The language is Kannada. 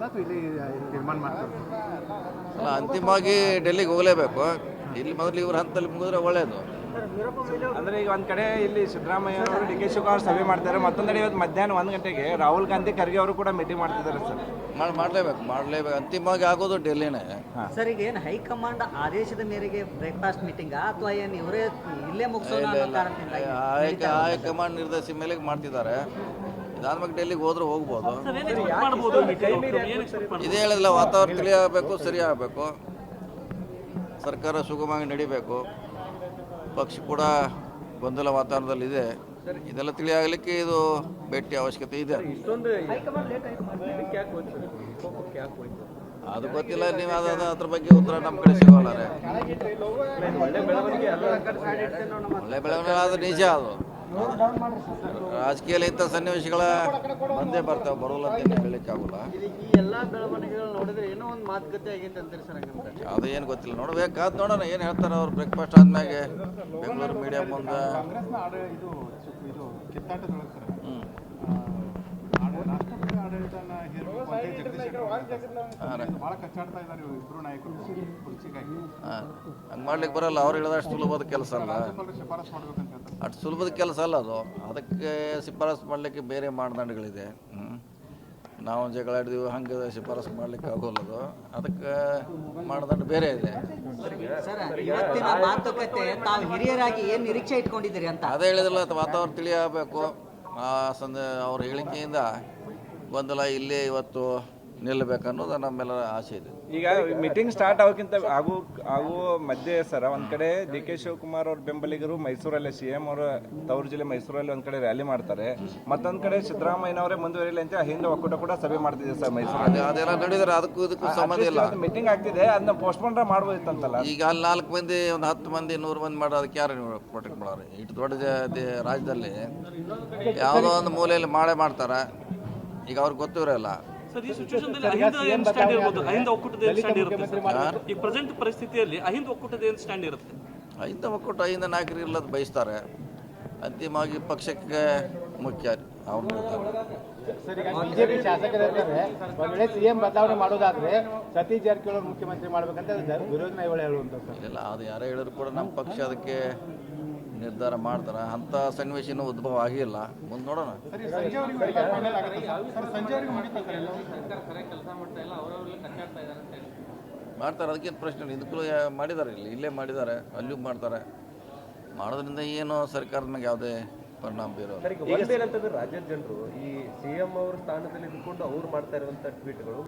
ಆಗುತ್ತಾ ಅಥವಾ ಇಲ್ಲಿ ತೀರ್ಮಾನ ಮಾಡ್ತಾರೆ? ಅಲ್ಲ, ಅಂತಿಮವಾಗಿ ಡೆಲ್ಲಿಗೆ ಹೋಗಲೇಬೇಕು. ಇಲ್ಲಿ ಮೊದಲು ಇವ್ರ ಹಂತದಲ್ಲಿ ಮುಗಿದ್ರೆ ಒಳ್ಳೆಯದು. ಅಂದರೆ ಈಗ ಒಂದು ಕಡೆ ಇಲ್ಲಿ ಸಿದ್ದರಾಮಯ್ಯ ಅವರು ಡಿ ಕೆ ಶಿವಕುಮಾರ್ ಸಭೆ ಮಾಡ್ತಾರೆ, ಮತ್ತೊಂದೆಡೆ ಇವತ್ತು ಮಧ್ಯಾಹ್ನ 1 ಗಂಟೆಗೆ ರಾಹುಲ್ ಗಾಂಧಿ ಖರ್ಗೆ ಅವರು ಕೂಡ ಮೀಟಿಂಗ್ ಮಾಡ್ತಿದ್ದಾರೆ ಸರ್. ಮಾಡಲೇಬೇಕು. ಅಂತಿಮವಾಗಿ ಆಗೋದು ಡೆಲ್ಲಿನೇ. ಸರ್, ಈಗ ಏನು ಹೈಕಮಾಂಡ್ ಆದೇಶದ ಮೇರೆಗೆ ಬ್ರೇಕ್ಫಾಸ್ಟ್ ಮೀಟಿಂಗ್ ಅಥವಾ ಏನು ಇವರೇ ಇಲ್ಲೇ ಮುಗಿಸೋಣ ಅನ್ನೋ ಕಾರಣದಿಂದ ಹೈಕಮಾಂಡ್ ನಿರ್ದೇಶಿಸಿದ ಮೇಲೆ ಮಾಡ್ತಿದ್ದಾರೆ. ಇದಾದ್ಮೇಲೆ ಡೆಲ್ಲಿಗೆ ಹೋದ್ರೆ ಹೋಗ್ಬೋದು. ಇದೇ ಹೇಳಿಲ್ಲ, ವಾತಾವರಣ ತಿಳಿಯಾಗಬೇಕು, ಸರಿ ಆಗಬೇಕು, ಸರ್ಕಾರ ಸುಗಮವಾಗಿ ನಡಿಬೇಕು, ಪಕ್ಷ ಕೂಡ ಗೊಂದಲ ವಾತಾವರಣದಲ್ಲಿದೆ. ಇದೆಲ್ಲ ತಿಳಿಯಾಗಲಿಕ್ಕೆ ಇದು ಭೇಟಿ ಅವಶ್ಯಕತೆ ಇದೆ. ಅದು ಗೊತ್ತಿಲ್ಲ, ನೀವು ಅದ್ರ ಬಗ್ಗೆ ಉತ್ತರ ನಮ್ಮ ಕಡೆ ಸಿಗೋಲ್ಲ. ಒಳ್ಳೆ ಬೆಳವಣಿಗೆ ಆದ್ರೆ ನಿಜ. ಅದು ರಾಜಕೀಯದಲ್ಲಿ ಇಂಥ ಸನ್ನಿವೇಶಗಳ ಬಂದೇ ಬರ್ತಾವೆ, ಬರೋಲ್ಲ ಅಂತ ಹೇಳಲಿಕ್ಕೆ ಆಗೋಲ್ಲ. ಎಲ್ಲ ಬೆಳವಣಿಗೆಗಳು ನೋಡಿದ್ರೆ ಏನೋ ಒಂದು ಮಾತುಕತೆ ಆಗೈತೆ ಅಂತಾರೆ ಸರ್. ಹಂಗಂದ್ರೆ ಅದು ಏನು ಗೊತ್ತಿಲ್ಲ, ನೋಡ್ಬೇಕಾದ್ ನೋಡೋಣ ಏನು ಹೇಳ್ತಾರೆ ಅವ್ರು. ಬ್ರೇಕ್ಫಾಸ್ಟ್ ಆದ್ಮೇಲೆ ಬೆಂಗಳೂರು ಮೀಡಿಯಾ ಮುಂದೆ ಹಂಗೆ ಮಾಡ್ಲಿಕ್ಕೆ ಬರಲ್ಲ. ಅವ್ರು ಹೇಳಿದಷ್ಟು ಸುಲಭದ ಕೆಲಸ ಅಲ್ಲ, ಅಷ್ಟು ಸುಲಭದ ಕೆಲಸ ಅಲ್ಲ ಅದು. ಅದಕ್ಕೆ ಶಿಫಾರಸು ಮಾಡಲಿಕ್ಕೆ ಬೇರೆ ಮಾನದಂಡಗಳಿದೆ. ನಾವು ಜಗಳ ಆಡಿದೀವಿ, ಹಂಗೆ ಶಿಫಾರಸು ಮಾಡ್ಲಿಕ್ಕೆ ಆಗೋಲ್ಲದು. ಅದಕ್ಕೆ ಮಾನದಂಡ ಬೇರೆ ಇದೆ. ಇವತ್ತಿನ ಮಾತುಕತೆ ತಾವು ಹಿರಿಯರಾಗಿ ಏನು ನಿರೀಕ್ಷೆ ಇಟ್ಕೊಂಡಿದ್ದೀರಿ ಅಂತ ಅದೇ ಹೇಳಿದ್ರಲ್ಲ, ವಾತಾವರಣ ತಿಳಿಯಬೇಕು. ಅವ್ರ ಹೇಳಿಕೆಯಿಂದ ಗೊಂದಲ ಇಲ್ಲೇ ಇವತ್ತು ನಿಲ್ಲಬೇಕನ್ನೋದು ನಮ್ಮೆಲ್ಲರ ಆಸೆ ಇದೆ. ಈಗ ಮೀಟಿಂಗ್ ಸ್ಟಾರ್ಟ್ ಆಗೋಕ್ಕಿಂತ ಆಗುವ ಮಧ್ಯೆ ಸರ್, ಒಂದ್ ಕಡೆ ಡಿ ಕೆ ಶಿವಕುಮಾರ್ ಅವ್ರ ಬೆಂಬಲಿಗರು ಮೈಸೂರಲ್ಲಿ CM ಅವರ ತವರು ಜಿಲ್ಲೆ ಮೈಸೂರಲ್ಲಿ ಒಂದ್ ಕಡೆ ರ್ಯಾಲಿ ಮಾಡ್ತಾರೆ, ಮತ್ತೊಂದ್ ಕಡೆ ಸಿದ್ದರಾಮಯ್ಯನವರೇ ಮುಂದುವರಿಯಲಿ ಅಂತ ಹಿಂದೆ ಒಕ್ಕೂಟ ಕೂಡ ಸಭೆ ಮಾಡ್ತಿದೆ ಸರ್ ಮೈಸೂರಲ್ಲಿ. ಅದೆಲ್ಲ ನಡೆದ್ರೆ ಅದಕ್ಕೂ ಇದಕ್ಕೂ ಸಂಬಂಧ ಇಲ್ಲ. ಮೀಟಿಂಗ್ ಆಗ್ತಿದೆ, ಅದನ್ನ ಪೋಸ್ಟ್ಪೋನ್ ಮಾಡ್ಬೋದಿತ್ತಂತಲ್ಲ. ಈಗ ಅಲ್ಲಿ 4 ಮಂದಿ, ಒಂದು 10 ಮಂದಿ, 100 ಮಂದಿ ಮಾಡೋದಕ್ಕೆ ಯಾರು ಪ್ರೊಟೆಕ್ಟ್ ಮಾಡೋರು? ಇಷ್ಟು ದೊಡ್ಡ ರಾಜ್ಯದಲ್ಲಿ ಯಾವುದೋ ಒಂದು ಮೂಲೆಯಲ್ಲಿ ಮಾಡ್ತಾರೆ. ಈಗ ಅವ್ರಿಗೆ ಗೊತ್ತಿರಲ್ಲ. ಸರ್, ಈ ಸಿಚುವೇಶನ್ದಲ್ಲಿ ಅಹಿಂದ ಏನು ಸ್ಟ್ಯಾಂಡ್ ಇರ್ಬೋದು? ಅಹಿಂದ ಒಕ್ಕೂಟದ ಏನು ಸ್ಟ್ಯಾಂಡ್ ಇರುತ್ತೆ? ಈ ಪ್ರೆಸೆಂಟ್ ಪರಿಸ್ಥಿತಿಯಲ್ಲಿ ಅಹಿಂದ ಒಕ್ಕೂಟದ ಏನು ಸ್ಟ್ಯಾಂಡ್ ಇರುತ್ತೆ? ಅಹಿಂದ ಒಕ್ಕೂಟ, ಅಹಿಂದ ನಾಯಕರು ಇಲ್ಲದ ಬಯಸ್ತಾರೆ. ಅಂತಿಮವಾಗಿ ಪಕ್ಷಕ್ಕೆ ಮುಖ್ಯ ಅವ್ರು ಸರ್, ಈಗ ಬಿಜೆಪಿ ಶಾಸಕರಿರ್ತಾರೆ, ಒಂದ್ ವೇಳೆ CM ಬದಲಾವಣೆ ಮಾಡೋದಾದ್ರೆ ಸತೀಶ್ ಜಾರಕಿಹೊಳಿ ಮುಖ್ಯಮಂತ್ರಿ ಮಾಡ್ಬೇಕಂತ ವಿರೋಧ ನಾಯಕರು ಹೇಳುವಂತ. ಇಲ್ಲ, ಅದು ಯಾರೇ ಹೇಳಿದ್ರು ಕೂಡ ನಮ್ಮ ಪಕ್ಷ ಅದಕ್ಕೆ ನಿರ್ಧಾರ ಮಾಡ್ತಾರೆ. ಅಂಥ ಸನ್ನಿವೇಶ ಇನ್ನೂ ಉದ್ಭವ ಆಗಿಲ್ಲ, ಮುಂದೆ ನೋಡೋಣ. ಮಾಡ್ತಾರೆ, ಅದಕ್ಕೇನು ಪ್ರಶ್ನೆ ಇಲ್ಲ. ಇದಕ್ಕೂ ಮಾಡಿದ್ದಾರೆ, ಇಲ್ಲೇ ಮಾಡಿದ್ದಾರೆ, ಅಲ್ಲೂ ಮಾಡ್ತಾರೆ. ಮಾಡೋದ್ರಿಂದ ಏನು ಸರ್ಕಾರದ ಮೇಲೆ ಯಾವುದೇ ಪರಿಣಾಮ ಬೀರೋದು. ರಾಜ್ಯದ ಜನರು ಈ CM ಅವ್ರ ಸ್ಥಾನದಲ್ಲಿ ಇದ್ದುಕೊಂಡು ಅವ್ರು ಮಾಡ್ತಾ ಇರುವಂಥ ಟ್ವೀಟ್ಗಳು